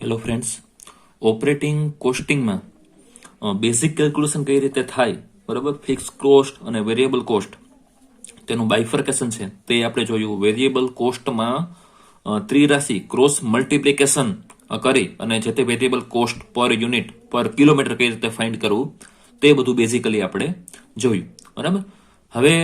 Hello friends, operating કોસ્ટિંગમાં basic calculation કઈ રીતે થાય, બરાબર. ફિક્સ કોસ્ટ અને વેરિયેબલ કોસ્ટ તેનું બાયફર્કેશન છે તે આપણે જોયું. વેરિયેબલ કોસ્ટમાં ત્રિરાશિ ક્રોસ મલ્ટિપ્લિકેશન કરી અને જે તે variable cost per unit per kilometre કઈ રીતે ફાઇન્ડ કરવું તે બધું બેઝિકલી આપણે જોયું, બરાબર. હવે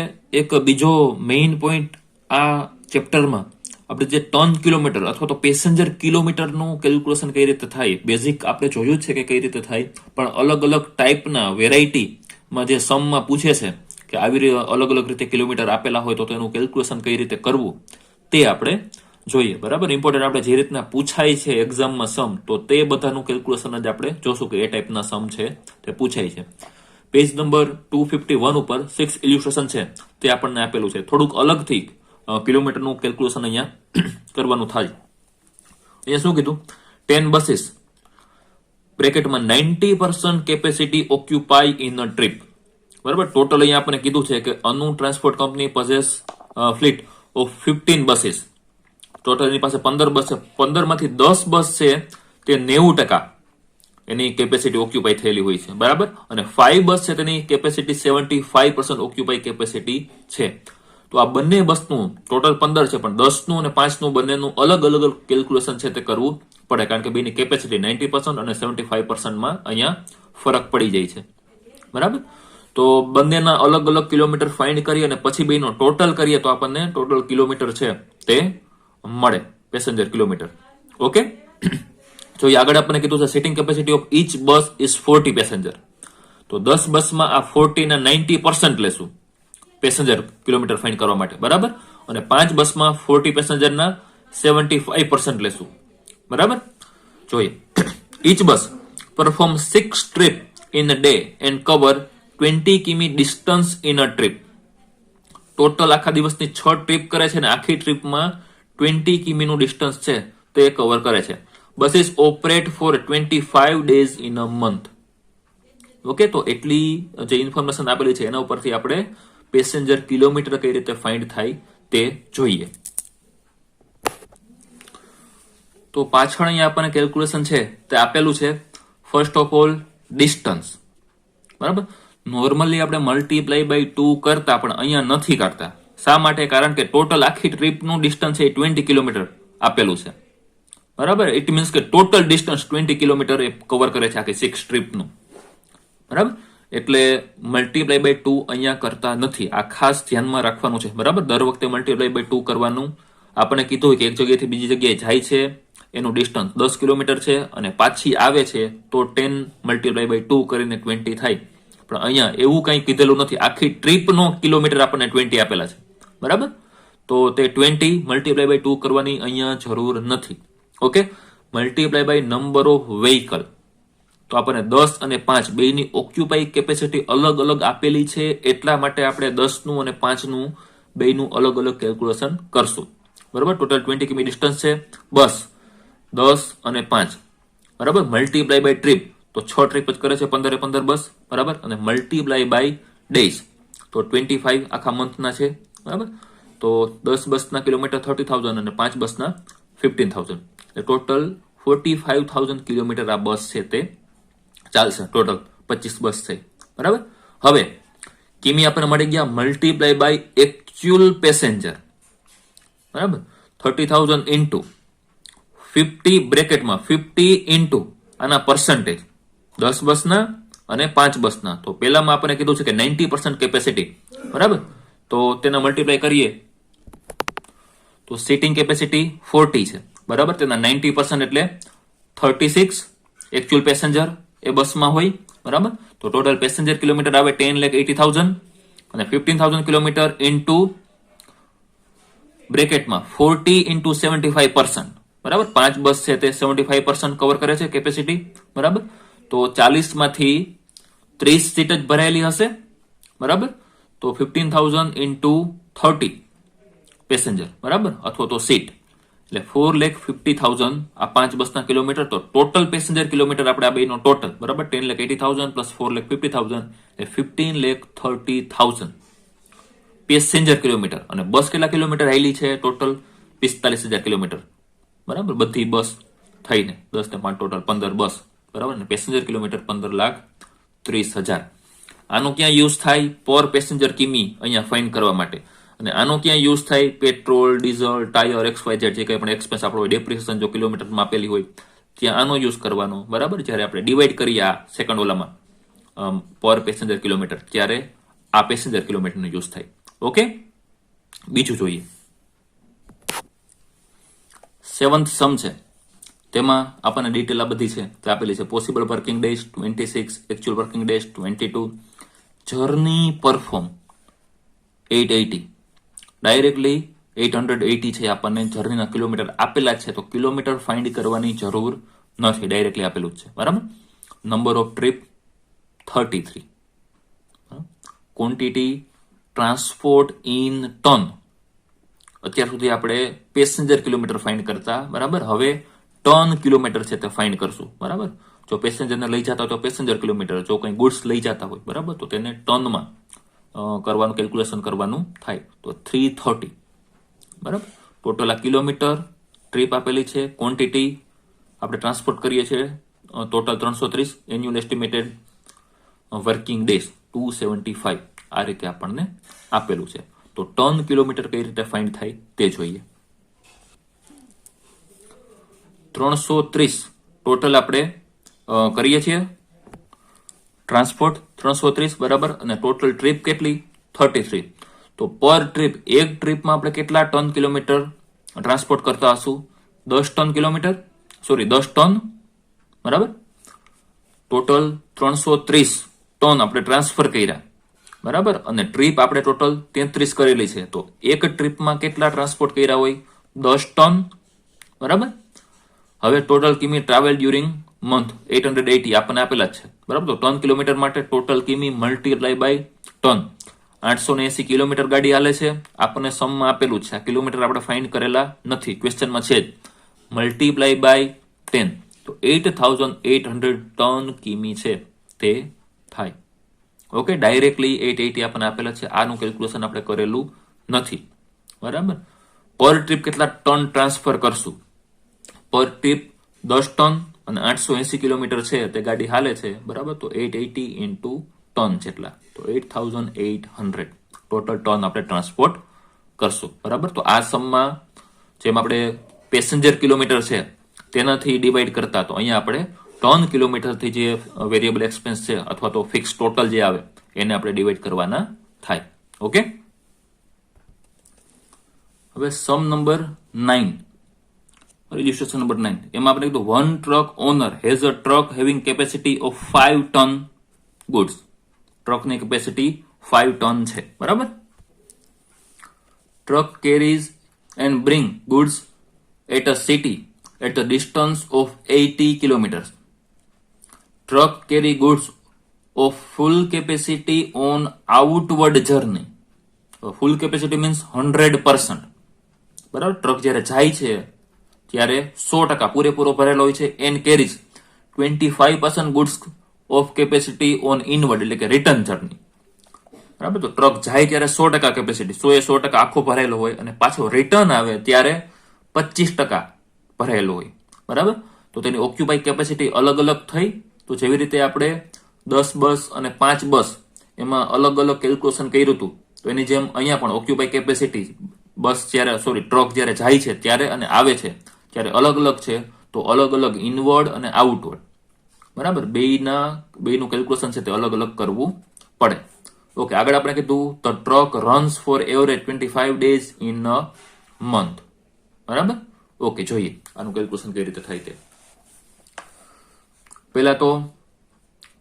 એક બીજો મેઇન પોઈન્ટ આ ચેપ્ટરમાં આપણે જે ટન કિલોમીટર અથવા તો પેસેન્જર કિલોમીટરનું કેલ્ક્યુલેશન કઈ રીતે થાય, બેઝિક આપણે જોયું છે કે કઈ રીતે થાય, પણ અલગ અલગ ટાઈપના વેરાયટીમાં જે સમમાં પૂછે છે કે આવી રીતે અલગ અલગ રીતે કિલોમીટર આપેલા હોય તો તેનું કેલ્ક્યુલેશન કઈ રીતે કરવું તે આપણે જોઈએ, બરાબર. ઇમ્પોર્ટન્ટ આપણે જે રીતના પૂછાય છે એક્ઝામમાં સમ, તો તે બધાનું કેલ્ક્યુલેશન જ આપણે જોશું કે એ ટાઈપના સમ છે તે પૂછાય છે. પેજ નંબર 251 ઉપર 6 ઇલ્યુસ્ટ્રેશન છે તે આપણને આપેલું છે. થોડુંક અલગથી કિલોમીટરનું કેલ્ક્યુલેશન અહીંયા કરવાનું થાય. અહીંયા શું કીધું? 10 બસીસ બ્રેકેટમાં 90% capacity occupy in a trip, બરાબર. ટોટલ અહીંયા આપણે કીધું છે કે Anu transport company possesses fleet of 15 buses. Total એની પાસે 15 બસ છે. 15 માંથી 10 બસ છે તે 90% એની કેપેસિટી ઓક્યુપાય થયેલી હોય છે, બરાબર. અને 5 બસ છે તેની કેપેસિટી 75% ઓક્યુપાય કેપેસિટી છે. તો આ બંને બસનું ટોટલ 15 છે, પણ 10નું અને 5નું બંનેનું અલગ અલગ કેલ્ક્યુલેશન છે તે કરવું પડે, કારણ કે બેની કેપેસિટી 90% અને 75%માં અહીંયા ફરક પડી જાય છે, બરાબર. તો બંનેના અલગ અલગ કિલોમીટર ફાઇન્ડ કરીએ અને પછી બેનો ટોટલ કરીએ તો આપણને ટોટલ કિલોમીટર છે તે મળે, પેસેન્જર કિલોમીટર. ઓકે, જો આગળ આપણને કીધું છે seating capacity of each bus is 40 passenger. તો 10 બસમાં આ 40 ના 90% લેશું પેસેન્જર કિલોમીટર ફાઇન્ડ કરવા માટે, બરાબર. અને 5 બસમાં 40 પેસેન્જરના 75% લેશું, બરાબર. જોઈએ, each bus perform 6 trip in a day and cover 20 કિમી distance in a trip. Total આખા દિવસની 6 ટ્રીપ કરે છે અને આખી ટ્રીપમાં 20 કિમીનું ડિસ્ટન્સ છે તે કવર કરે છે. Buses operate for 25 days in a month. Okay, તો એટલી જે ઇન્ફોર્મેશન આપેલી છે એના ઉપરથી આપણે પેસેન્જર કિલોમીટર કઈ રીતે ફાઇન્ડ થાય તે જોઈએ. તો પાછળ અહીંયા આપણને કેલ્ક્યુલેશન છે તે આપેલું છે. ફર્સ્ટ ઓફ ઓલ ડિસ્ટન્સ, બરાબર. નોર્મલી આપણે મલ્ટીપ્લાય બાય 2 કરતા, પણ અહીંયા નથી કરતા. શા માટે? કારણ કે ટોટલ આખી ટ્રીપનું ડિસ્ટન્સ એ 20 કિલોમીટર આપેલું છે, બરાબર. ઇટ મીન્સ કે ટોટલ ડિસ્ટન્સ 20 કિલોમીટર એ કવર કરે છે આખી 6 ટ્રીપનું, બરાબર. એટલે મલ્ટીપ્લાય બાય 2 અહીંયા કરતા નથી. આ ખાસ ધ્યાનમાં રાખવાનું છે, બરાબર. દર વખતે મલ્ટીપ્લાય બાય 2 કરવાનું. આપણે કીધું કે એક જગ્યાએથી બીજી જગ્યાએ જાય છે એનું ડિસ્ટન્સ 10 કિલોમીટર છે અને પાછી આવે છે તો 10 મલ્ટીપ્લાય બાય 2 કરીને 20 થાય. પણ અહીંયા એવું કંઈ કીધેલું નથી. આખી ટ્રીપનો કિલોમીટર આપણને 20 આપેલા છે, બરાબર. તો તે 20 મલ્ટીપ્લાય બાય 2 કરવાની અહીંયા જરૂર નથી. Okay, multiply by number of vehicle. તો આપણને 10 અને 5 બેની ઓક્યુપાઈ કેપેસિટી અલગ અલગ આપેલી છે, એટલા માટે આપણે 10નું અને 5નું બેનું અલગ અલગ કેલ્ક્યુલેશન કરશું, બરાબર. ટોટલ 20 કિમી ડિસ્ટન્સ છે. બસ 10 અને 5, બરાબર. મલ્ટીપ્લાય બાય ટ્રીપ, તો 6 ટ્રીપ જ કરે છે, 15 બસ, બરાબર. અને મલ્ટીપ્લાય બાય ડેઝ, તો 25 આખા મંથના છે, બરાબર. તો 10 બસના કિલોમીટર 30,000 અને 5 બસના 15,000, એટલે ટોટલ 45,000 કિલોમીટર આ બસ છે તે ચાલશે. ટોટલ 25 બસ થઈ, બરાબર. હવે કિમી આપણને મળી ગયા મલ્ટીપ્લાય બાય એક્ચ્યુઅલ પેસેન્જર, બરાબર. 30,000 ઇન્ટુ 50 બ્રેકેટમાં 50 ઇન્ટુ આના પર્સન્ટેજ 10 બસના અને 5 બસના. તો પેલામાં આપણે કીધું છે કે 90% કેપેસિટી, બરાબર. તો તેના મલ્ટીપ્લાય કરીએ તો સીટિંગ કેપેસિટી 40 છે, બરાબર. તેના 90% એટલે 36 એક્ચ્યુઅલ પેસેન્જર એ બસમાં હોય, બરાબર. તો ટોટલ પેસેન્જર કિલોમીટર આવે 10,80,000 અને 15,000 કિલોમીટર ઇન્ટુ બ્રેકેટમાં 40 ઇન્ટુ 75%, બરાબર. 5 બસ છે તે 75% કવર કરે છે કેપેસિટી, બરાબર. તો 40 માંથી 30 સીટ જ ભરાયેલી હશે, બરાબર. તો 15,000 ઇન્ટુ 30 પેસેન્જર, બરાબર, અથવા તો સીટ, એટલે 4,50,000 આ 5 બસના કિલોમીટર. તો ટોટલ પેસેન્જર કિલોમીટર આપણે આ બેનો ટોટલ, બરાબર, 10,80,000 પ્લસ 4,50,000 એટલે 15,30,000 પેસેન્જર કિલોમીટર. અને બસ કેટલા કિલોમીટર હાલી છે? ટોટલ 45,000 કિલોમીટર, બરાબર. બધી બસ થઈને 10 ને 5 ટોટલ 15 બસ, બરાબર ને. Passenger kilometre 15,30,000. આનો ક્યાં યુઝ થાય? પર પેસેન્જર કિમી અહીંયા ફાઇન કરવા માટે. અને આનો ક્યાં યુઝ થાય? પેટ્રોલ, ડીઝલ, ટાયર, XYZ જે કંઈ પણ એક્સપેન્સ આપણો હોય, ડેપ્રિસિએશન જો કિલોમીટરમાં આપેલી હોય ત્યાં આનો યુઝ કરવાનો, બરાબર. જ્યારે આપણે ડિવાઈડ કરીએ આ સેકન્ડ ઓલામાં પર પેસેન્જર કિલોમીટર, ત્યારે આ પેસેન્જર કિલોમીટરનો યુઝ થાય. ઓકે, બીજું જોઈએ. 7th સમ છે, તેમાં આપણને ડિટેલ આ બધી છે તે આપેલી છે. Possible working days 26, actual working days 22, journey perform 880, directly 880 છે આપણને જર્નીના કિલોમીટર આપેલા છે, તો કિલોમીટર ફાઇન્ડ કરવાની જરૂર નથી, ડાયરેક્ટલી આપેલું જ છે, બરાબર. Number of trip 33, quantity transport in ton, અત્યાર સુધી આપણે પેસેન્જર કિલોમીટર ફાઇન્ડ કરતા, બરાબર. હવે ટન કિલોમીટર છે તે ફાઇન્ડ કરશું, બરાબર. જો પેસેન્જરને લઈ જતા હોય તો પેસેન્જર કિલોમીટર, જો કંઈ ગુડ્સ લઈ જતા હોય, બરાબર, તો તેને ટનમાં કરવાનું, કેલ્ક્યુલેશન કરવાનું થાય. તો 330, બરાબર. ટોટલ આ કિલોમીટર, ટ્રીપ આપેલી છે, ક્વોન્ટિટી આપણે ટ્રાન્સપોર્ટ કરીએ છીએ total 330, annual estimated working days 275, આ રીતે આપણને આપેલું છે. તો ટન કિલોમીટર કઈ રીતે ફાઇન્ડ થાય તે જોઈએ. 330 ટોટલ આપણે કરીએ છીએ ટ્રાન્સપોર્ટ 330, બરાબર. અને ટોટલ ટ્રીપ કેટલી? 33. તો પર ટ્રીપ, એક ટ્રીપમાં આપણે કેટલા ટન કિલોમીટર ટ્રાન્સપોર્ટ કરતા હશું? 10 ટન કિલોમીટર, સોરી 10 ટન, બરાબર. ટોટલ 330 ટન આપણે ટ્રાન્સફર કર્યા, બરાબર. અને ટ્રીપ આપણે ટોટલ 33 કરેલી છે, તો એક ટ્રીપમાં કેટલા ટ્રાન્સપોર્ટ કર્યા હોય? 10 ટન, બરાબર. હવે ટોટલ કિમી ટ્રાવેલ ડ્યુરિંગ મંથ 880 આપણને આપેલા જ છે, બરાબર. તો ટન કિલોમીટર માટે ટોટલ કિમી મલ્ટીપ્લાય બાય ટન, 880 કિલોમીટર ગાડી હાલે છે, આપણને સમમાં આપેલું છે. આ કિલોમીટર આપણે ફાઇન્ડ કરેલા નથી, ક્વેશ્ચનમાં છે જ. મલ્ટીપ્લાય બાય 10, તો 8,800 ટન કિમી છે તે થાય. ઓકે, ડાયરેક્ટલી 880 આપણને આપેલા છે, આનું કેલ્ક્યુલેશન આપણે કરેલું નથી, બરાબર. પર ટ્રીપ કેટલા ટન ટ્રાન્સફર કરશું? પર ટ્રીપ 10 ટન અને 880 કિલોમીટર છે તે ગાડી હાલે છે, બરાબર. તો 880 ઇન્ટુ ટન જેટલા, તો 8,800 ટોટલ ટન આપણે ટ્રાન્સપોર્ટ કરશું, બરાબર. તો આ સમમાં જેમ આપણે પેસેન્જર કિલોમીટર છે તેનાથી ડિવાઈડ કરતા, તો અહીંયા આપણે ટન કિલોમીટરથી જે વેરિયેબલ એક્સપેન્સ છે અથવા તો ફિક્સ ટોટલ જે આવે એને આપણે ડિવાઈડ કરવાના થાય. ઓકે, હવે સમ નંબર 9, રજિસ્ટ્રેશન નંબર 9, એમાં આપણે કીધું one truck owner has a truck having capacity of 5 ton goods. ટ્રકની કેપેસિટી 5 ટન છે, બરાબર. Truck carries and bring goods at a city at the distance of 80 kilometers. Truck carry goods of full capacity on outward journey. Full capacity means 100%. બરાબર. Truck જ્યારે જાય છે ત્યારે 100% પૂરેપૂરો ભરેલો હોય છે. and carries 25% goods of capacity on inward, એટલે કે રિટર્ન જર્ની, બરાબર. તો ટ્રક જાય ત્યારે 100% કેપેસિટી, 100% આખો ભરેલો હોય, અને પાછો રિટર્ન આવે ત્યારે 25% ભરાયેલો હોય, બરાબર. તો તેની ઓક્યુપાઈ કેપેસિટી અલગ અલગ થઈ. તો જેવી રીતે આપણે 10 બસ અને 5 બસ એમાં અલગ અલગ કેલ્ક્યુલેશન કર્યું હતું, તો એની જેમ અહીંયા પણ ઓક્યુપાઈ કેપેસિટી બસ જ્યારે ટ્રક જ્યારે જાય છે ત્યારે અને આવે છે ત્યારે અલગ અલગ છે, તો અલગ અલગ ઇનવર્ડ અને આઉટવર્ડ, બરાબર. બેયનું કેલ્ક્યુલેશન છે તે અલગ અલગ કરવું પડે. ઓકે, આગળ આપણે કીધું the truck runs for average 25 days in a month, બરાબર. ઓકે, જોઈએ આનું કેલ્ક્યુલેશન કઈ રીતે થાય તે. પહેલા તો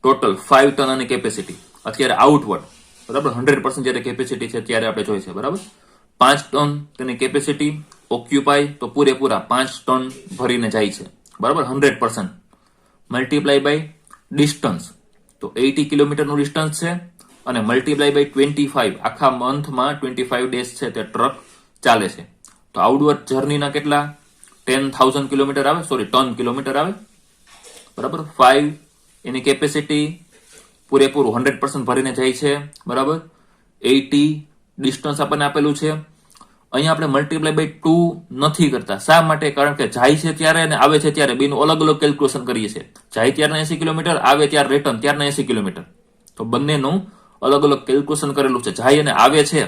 ટોટલ 5 ટન અને કેપેસિટી અત્યારે આઉટવર્ડ, બરાબર. 100% જ્યારે કેપેસિટી છે ત્યારે આપણે જોઈ છે, બરાબર. 5 ટન તેની કેપેસિટી, ઓક્યુપાય તો પૂરેપૂરા 5 ટન ભરીને જાય છે, બરાબર. 100%. મલ્ટીપ્લાય બાય ડિસ્ટન્સ, તો 80 કિલોમીટરનું ડિસ્ટન્સ છે, અને મલ્ટીપ્લાય બાય 25, આખા મંથમાં 25 ડેઝ છે તે ટ્રક ચાલે છે. તો આઉટવર્ડ જર્નીના કેટલા? 10,000 કિલોમીટર આવે, સોરી ટન કિલોમીટર આવે, બરાબર. 5 એની કેપેસિટી પૂરેપૂરું 100% ભરીને જાય છે, બરાબર. 80 ડિસ્ટન્સ આપણને આપેલું છે, અહીંયા આપણે મલ્ટીપ્લાય બાય 2 નથી કરતા. શા માટે? કારણ કે જાય છે ત્યારે અને આવે છે ત્યારે બેનું અલગ અલગ કેલ્ક્યુલેશન કરીએ છીએ. જાય ત્યારના 80 કિલોમીટર, આવે ત્યારે રિટર્ન ત્યારના 80 કિલોમીટર. તો બંનેનું અલગ અલગ કેલ્ક્યુલેશન કરેલું છે. જાય અને આવે છે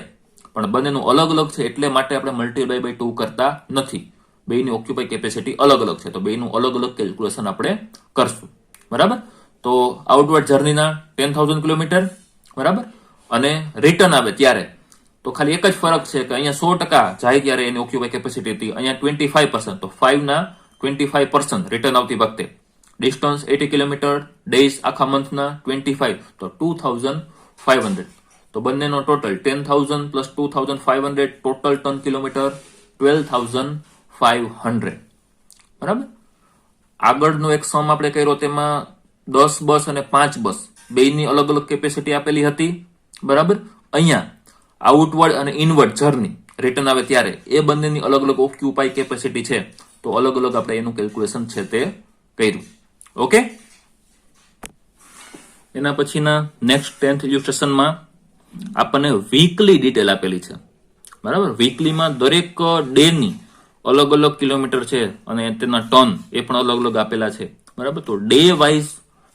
પણ બંનેનું અલગ અલગ છે, એટલે માટે આપણે મલ્ટીપ્લાય બાય 2 કરતા નથી. બેની ઓક્યુપાય કેપેસિટી અલગ અલગ છે, તો બેનું અલગ અલગ કેલ્ક્યુલેશન આપણે કરશું. બરાબર? તો આઉટવર્ડ જર્નીના 10,000 કિલોમીટર, બરાબર, અને રિટર્ન આવે ત્યારે તો ખાલી એક જ ફરક છે કે અહીંયા 100% જાય ત્યારે એની ઓક્યુપાય કેપેસિટી હતી, અહીંયા 25%. તો 5 ના 25% રિટર્ન આવતી વખતે. ડિસ્ટન્સ 80 કિલોમીટર, ડેઝ આખા મંથના 25, તો 2,500. તો બંનેનો total 10,000 plus 2,500, total ton kilometre 12,500. બરાબર? આગળનો એક સમ આપણે કર્યો, તેમાં 10 બસ અને 5 બસ બેની અલગ અલગ કેપેસિટી આપેલી હતી. બરાબર? અહીંયા આઉટવર્ડ અને ઇનવર્ડ જર્ની રિટર્ન આવે ત્યારે એ બંનેની અલગ અલગ ઓક્યુપાય કેપેસિટી છે, તો અલગ અલગ આપણે એનું કેલ્ક્યુલેશન છે તે કર્યું. ઓકે? એના પછીના નેક્સ્ટ 10th ઇલ્યુસ્ટ્રેશનમાં આપણને વીકલી ડિટેલ આપેલી છે. બરાબર? વીકલીમાં દરેક ડે ની અલગ અલગ કિલોમીટર છે અને તેના ટન એ પણ અલગ અલગ આપેલા છે. બરાબર? તો ડે વાઇઝ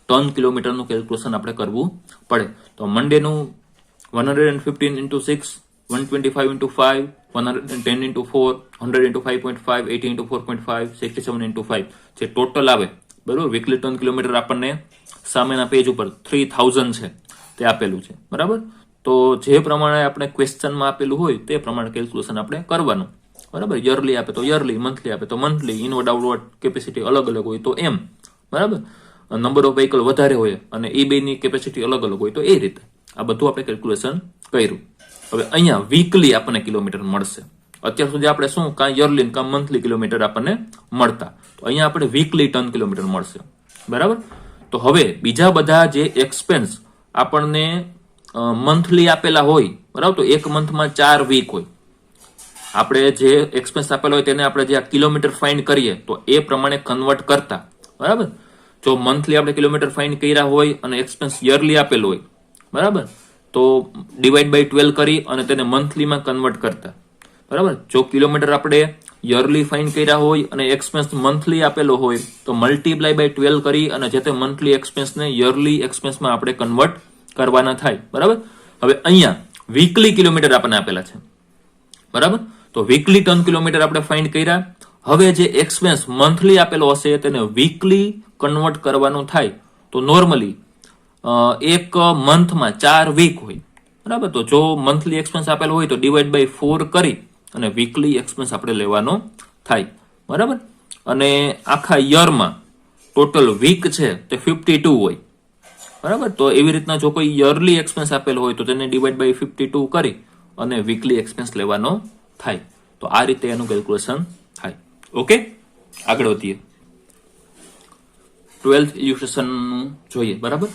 ટન કિલોમીટરનું કેલ્ક્યુલેશન આપણે કરવું પડે. તો મંડેનું 115 into 6, 125 into 5, 110 into 4, 100 into 5.5, 80 into 4.5, 67 into 5 જે ટોટલ આવે. બરાબર? વીકલી ટન કિલોમીટર આપણને સામેના પેજ ઉપર 3000 છે તે આપેલું છે. બરાબર? તો જે પ્રમાણે આપણે ક્વેશ્ચનમાં આપેલું હોય તે પ્રમાણે કેલ્ક્યુલેશન આપણે કરવાનું. બરાબર? યરલી આપે તો યરલી, મંથલી આપે તો મંથલી, ઇનવર્ડ આઉટવર્ડ કેપેસિટી અલગ અલગ હોય તો એમ. બરાબર? નંબર ઓફ વ્હીકલ વધારે હોય અને એ બેની કેપેસિટી અલગ અલગ હોય તો એ રીતે આ બધું આપણે કેલ્ક્યુલેશન કર્યું. હવે અહીંયા વીકલી આપણને કિલોમીટર મળશે. અત્યાર સુધી આપણે શું કાં યરલી કાં મંથલી કિલોમીટર આપણને મળતા, તો અહીંયા આપણે વીકલી ટન કિલોમીટર મળશે. બરાબર? તો હવે બીજા બધા જે એક્સપેન્સ આપણને મંથલી આપેલા હોય, બરાબર, તો એક મંથમાં 4 વીક હોય. આપણે જે એક્સપેન્સ આપેલા હોય તેને આપણે જે કિલોમીટર ફાઇન્ડ કરીએ તો એ પ્રમાણે કન્વર્ટ કરતા. બરાબર? જો મંથલી આપણે કિલોમીટર ફાઇન્ડ કર્યા હોય અને એક્સપેન્સ યરલી આપેલો હોય, બરાબર, તો ડિવાઈડ બાય 12 કરી અને તેને મંથલીમાં કન્વર્ટ કરતા. બરાબર? જો કિલોમીટર આપણે યરલી ફાઇન્ડ કર્યા હોય અને એક્સપેન્સ મંથલી આપેલો હોય તો મલ્ટીપ્લાય બાય 12 કરી અને જે તે મંથલી એક્સપેન્સને યરલી એક્સપેન્સમાં આપણે કન્વર્ટ કરવાના થાય. બરાબર? હવે અહીંયા વીકલી કિલોમીટર આપણને આપેલા છે. બરાબર? તો વીકલી ટન કિલોમીટર આપણે ફાઇન્ડ કર્યા. હવે જે એક્સપેન્સ મંથલી આપેલો હશે તેને વીકલી કન્વર્ટ કરવાનું થાય. તો નોર્મલી એક મંથમાં 4 વીક હોય. બરાબર? તો જો મંથલી એક્સપેન્સ આપેલો હોય તો ડિવાઈડ બાય 4 કરી અને વીકલી એક્સપેન્સ આપણે લેવાનો થાય. બરાબર? અને આખા યરમાં ટોટલ વીક છે તે 52 હોય. બરાબર? તો એવી રીતના જો કોઈ યરલી એક્સપેન્સ આપેલો હોય તો તેને ડિવાઈડ બાય 52 કરી અને વીકલી એક્સપેન્સ લેવાનો થાય. તો આ રીતે એનું કેલ્ક્યુલેશન થાય. ઓકે? આગળ વધીએ. 12th ઇલ્યુસ્ટ્રેશનનું જોઈએ. બરાબર?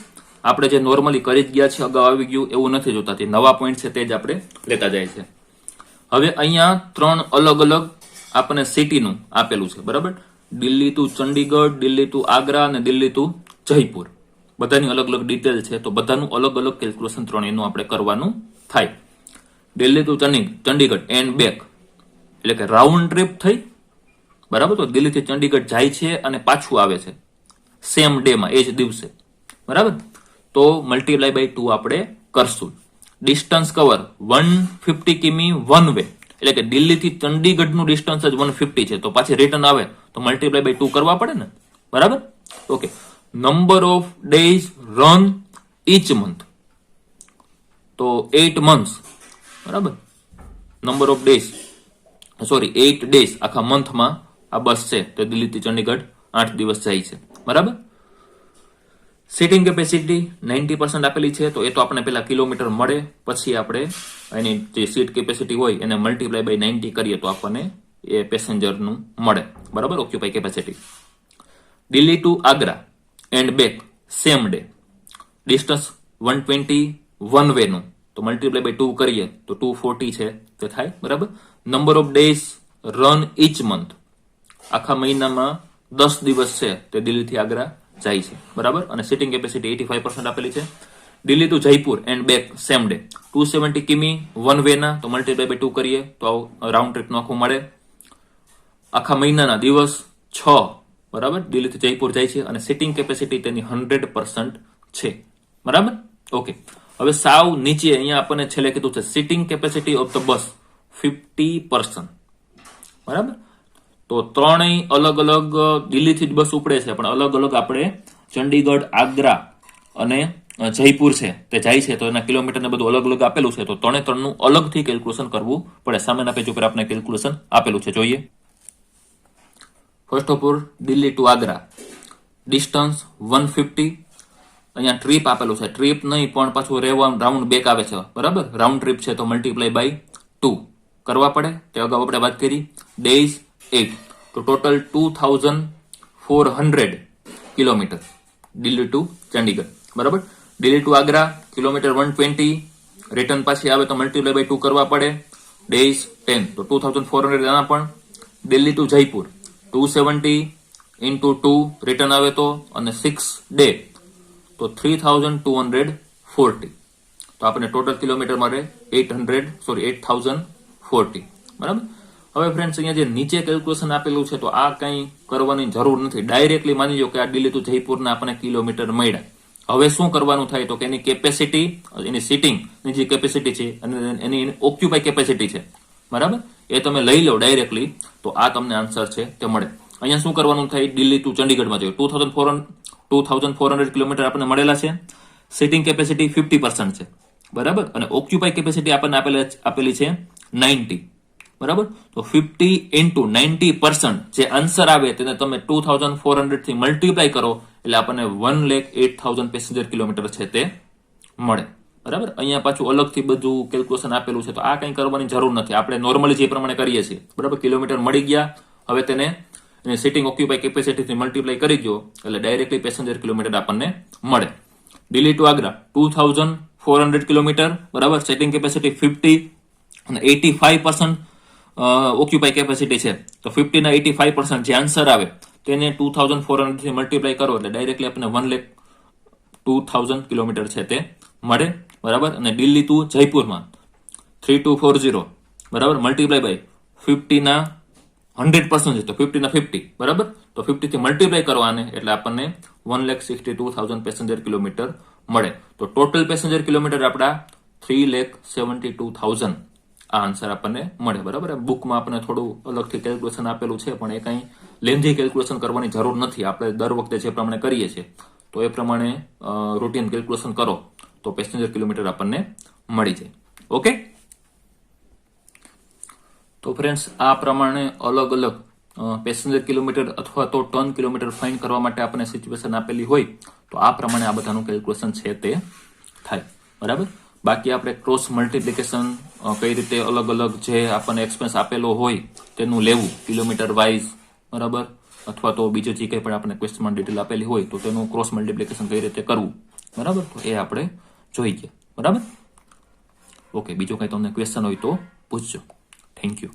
આપણે જે નોર્મલી કરી જ ગયા છે, અગાઉ આવી ગયું એવું નથી જોતા, તે નવા પોઈન્ટ છે તે જ આપણે લેતા જાય છે. હવે અહીંયા 3 અલગ અલગ આપણને સિટીનું આપેલું છે. બરાબર? દિલ્હી ટુ ચંડીગઢ, દિલ્હી ટુ આગ્રા અને દિલ્હી ટુ જયપુર. બધાની અલગ અલગ ડિટેલ છે, તો બધાનું અલગ અલગ કેલ્ક્યુલેશન 3 એનું આપણે કરવાનું થાય. Delhi to Chandigarh and back એટલે કે રાઉન્ડ ટ્રીપ થઈ. બરાબર? તો દિલ્હીથી ચંડીગઢ જાય છે અને પાછું આવે છે સેમ ડે માં, એ જ દિવસે. બરાબર? તો મલ્ટીપ્લાય બાય 2 આપણે કરશું. ડિસ્ટન્સ કવર 150 કિમી વન વે એટલે કે દિલ્હીથી ચંડીગઢનું ડિસ્ટન્સ જ 150 છે, તો પાછી રિટર્ન આવે તો મલ્ટીપ્લાય બાય 2 કરવા પડે ને. બરાબર? Okay. Number of days run each month, તો 8 months. બરાબર? નંબર ઓફ ડેઝ 8 days આખા મંથમાં આ બસ છે તો દિલ્હીથી ચંડીગઢ 8 દિવસ જાય છે. બરાબર? સીટિંગ કેપેસિટી 90% આપેલી છે, તો એ તો આપણે પેલા કિલોમીટર મળે પછી આપણે એની જે સીટ કેપેસિટી હોય એને મલ્ટીપ્લાય બાય 90 કરીએ તો આપણને એ પેસેન્જરનું મળે. બરાબર? Occupy capacity. Delhi to Agra and back same day, distance 120 one way નું, તો મલ્ટીપ્લાય બાય 2 કરીએ તો 240 છે તે થાય. બરાબર? Number of days run each month, આખા મહિનામાં 10 દિવસ છે તે દિલ્હીથી આગ્રા જાય છે. બરાબર? અને સીટિંગ કેપેસિટી 85% આપેલી છે. Delhi to Jaipur and back same day 270 કિમી વન વે ના, તો મલ્ટીપ્લાય બાય 2 કરીએ તો રાઉન્ડ ટ્રીપ નું આખું મળે. આખા મહિનાના દિવસ 6, બરાબર, દિલ્હીથી જયપુર જાય છે અને સિટિંગ કેપેસિટી તેની 100% છે. બરાબર, ઓકે. હવે સાવ નીચે અહીંયા આપણને છેલ્લે કીધું છે seating capacity of the bus 50%. બરાબર, તો ત્રણેય અલગ અલગ દિલ્હીથી જ બસ ઉપડે છે, પણ અલગ અલગ આપણે ચંડીગઢ, આગ્રા અને જયપુર છે તે જાય છે, તો એના કિલોમીટર ને બધું અલગ અલગ આપેલું છે. તો ત્રણનું અલગથી કેલ્ક્યુલેશન કરવું પડે. સામેના પેજ ઉપર આપણે કેલ્ક્યુલેશન આપેલું છે, જોઈએ. First of all Delhi to Agra distance 150. અહીંયા ટ્રીપ આપેલું છે, ટ્રીપ નહીં પણ પાછું રાઉન્ડ બેક આવે છે. બરાબર, રાઉન્ડ ટ્રીપ છે તો મલ્ટીપ્લાય બાય 2 કરવા પડે, તે અગાઉ આપણે વાત કરી. ડેઝ 8, તો total 2400 kilometre Delhi to Chandigarh. બરાબર, Delhi to Agra kilometre 120, return પાછી આવે તો મલ્ટીપ્લાય બાય 2 કરવા પડે. ડેઝ 10, તો 2400 એના પણ. Delhi to Jaipur 270 into 2 return આવે તો, અને 6 ડે તો 3240. તો આપણે ટોટલ કિલોમીટર મળે 8040. બરાબર. હવે ફ્રેન્ડ્સ અહીંયા જે નીચે કેલ્ક્યુલેશન આપેલું છે તો આ કંઈ કરવાની જરૂર નથી. ડાયરેક્ટલી માની લો કે આ દિલ્હી ટુ જયપુરના આપણને કિલોમીટર મળ્યા. હવે શું કરવાનું થાય તો કે એની કેપેસિટી, એની સિટિંગની જે કેપેસિટી છે અને એની ઓક્યુપાય કેપેસિટી છે, બરાબર, એ તમે લઈ લો ડાયરેક્ટલી, તો આ તમને આન્સર છે તે મળે. અહીંયા શું કરવાનું થાય, દિલ્હી ટુ ચંડીગઢમાં જોઈએ 2400 કિલોમીટર આપણને મળેલા છે. સિટિંગ કેપેસિટી 50% છે, બરાબર, અને ઓક્યુપાય કેપેસિટી આપણને આપેલી છે 90. બરાબર, તો 50 ઇન્ટુ 90% જે આન્સર આવે તેને તમે 2400 થી મલ્ટીપ્લાય કરો એટલે આપણને 1,08,000 પેસેન્જર કિલોમીટર છે તે મળે. બરાબર, અહીંયા પાછું અલગથી બધું કેલ્ક્યુલેશન આપેલું છે, તો આ કંઈ કરવાની જરૂર નથી. આપણે નોર્મલી જે પ્રમાણે કરીએ છીએ. બરાબર, કિલોમીટર મળી ગયા, હવે તેને સિટિંગ ઓક્યુપાય કેપેસિટીથી મલ્ટીપ્લાય કરી દો એટલે ડાયરેક્ટલી પેસેન્જર કિલોમીટર આપણને મળે. દિલ્હી ટુ આગ્રા 2400 કિલોમીટર, બરાબર, સિટિંગ કેપેસિટી 50 અને 85% ઓક્યુપાય કેપેસિટી છે. તો 50 ના 85% જે આન્સર આવે તેને 2400 થી મલ્ટીપ્લાય કરો એટલે ડાયરેક્ટલી આપણને 1,02,000 કિલોમીટર છે તે મળે. બરાબર, અને દિલ્હી ટુ જયપુરમાં 3240, બરાબર, મલ્ટીપ્લાય બાય 50 ના 100% છે તો 50 ના 50, બરાબર, તો 50 થી મલ્ટીપ્લાય કરવાને એટલે આપણને 1,62,000 પેસેન્જર કિલોમીટર મળે. તો ટોટલ પેસેન્જર કિલોમીટર આપણા 3,72,000 આ આન્સર આપણને મળે. બરાબર, બુકમાં આપણને થોડું અલગથી કેલ્ક્યુલેશન આપેલું છે, પણ એ કંઈ લેન્ધી કેલ્ક્યુલેશન કરવાની જરૂર નથી. આપણે દર વખતે જે પ્રમાણે કરીએ છીએ તો એ પ્રમાણે રૂટીન કેલ્ક્યુલેશન કરો તો પેસેન્જર કિલોમીટર આપણને મળી જાય. ઓકે, તો ફ્રેન્ડ્સ આ પ્રમાણે અલગ અલગ પેસેન્જર કિલોમીટર અથવા તો ટન કિલોમીટર ફાઇન કરવા માટે આપણને સિચ્યુએશન આપેલી હોય તો આ પ્રમાણે આ બધાનું કેલ્ક્યુલેશન છે તે થાય. બરાબર, બાકી આપણે ક્રોસ મલ્ટીપ્લિકેશન કઈ રીતે અલગ અલગ જે આપણને એક્સપેન્સ આપેલો હોય તેનું લેવું કિલોમીટર વાઇઝ, બરાબર, અથવા તો બીજું જે કંઈ પણ આપણે ક્વેશ્ચનમાં ડિટેલ આપેલી હોય તો તેનું ક્રોસ મલ્ટીપ્લિકેશન કઈ રીતે કરવું, બરાબર, તો એ આપણે જોઈ ગયા. બરાબર, ઓકે, બીજો કંઈ તમને ક્વેશ્ચન હોય તો પૂછજો. Thank you.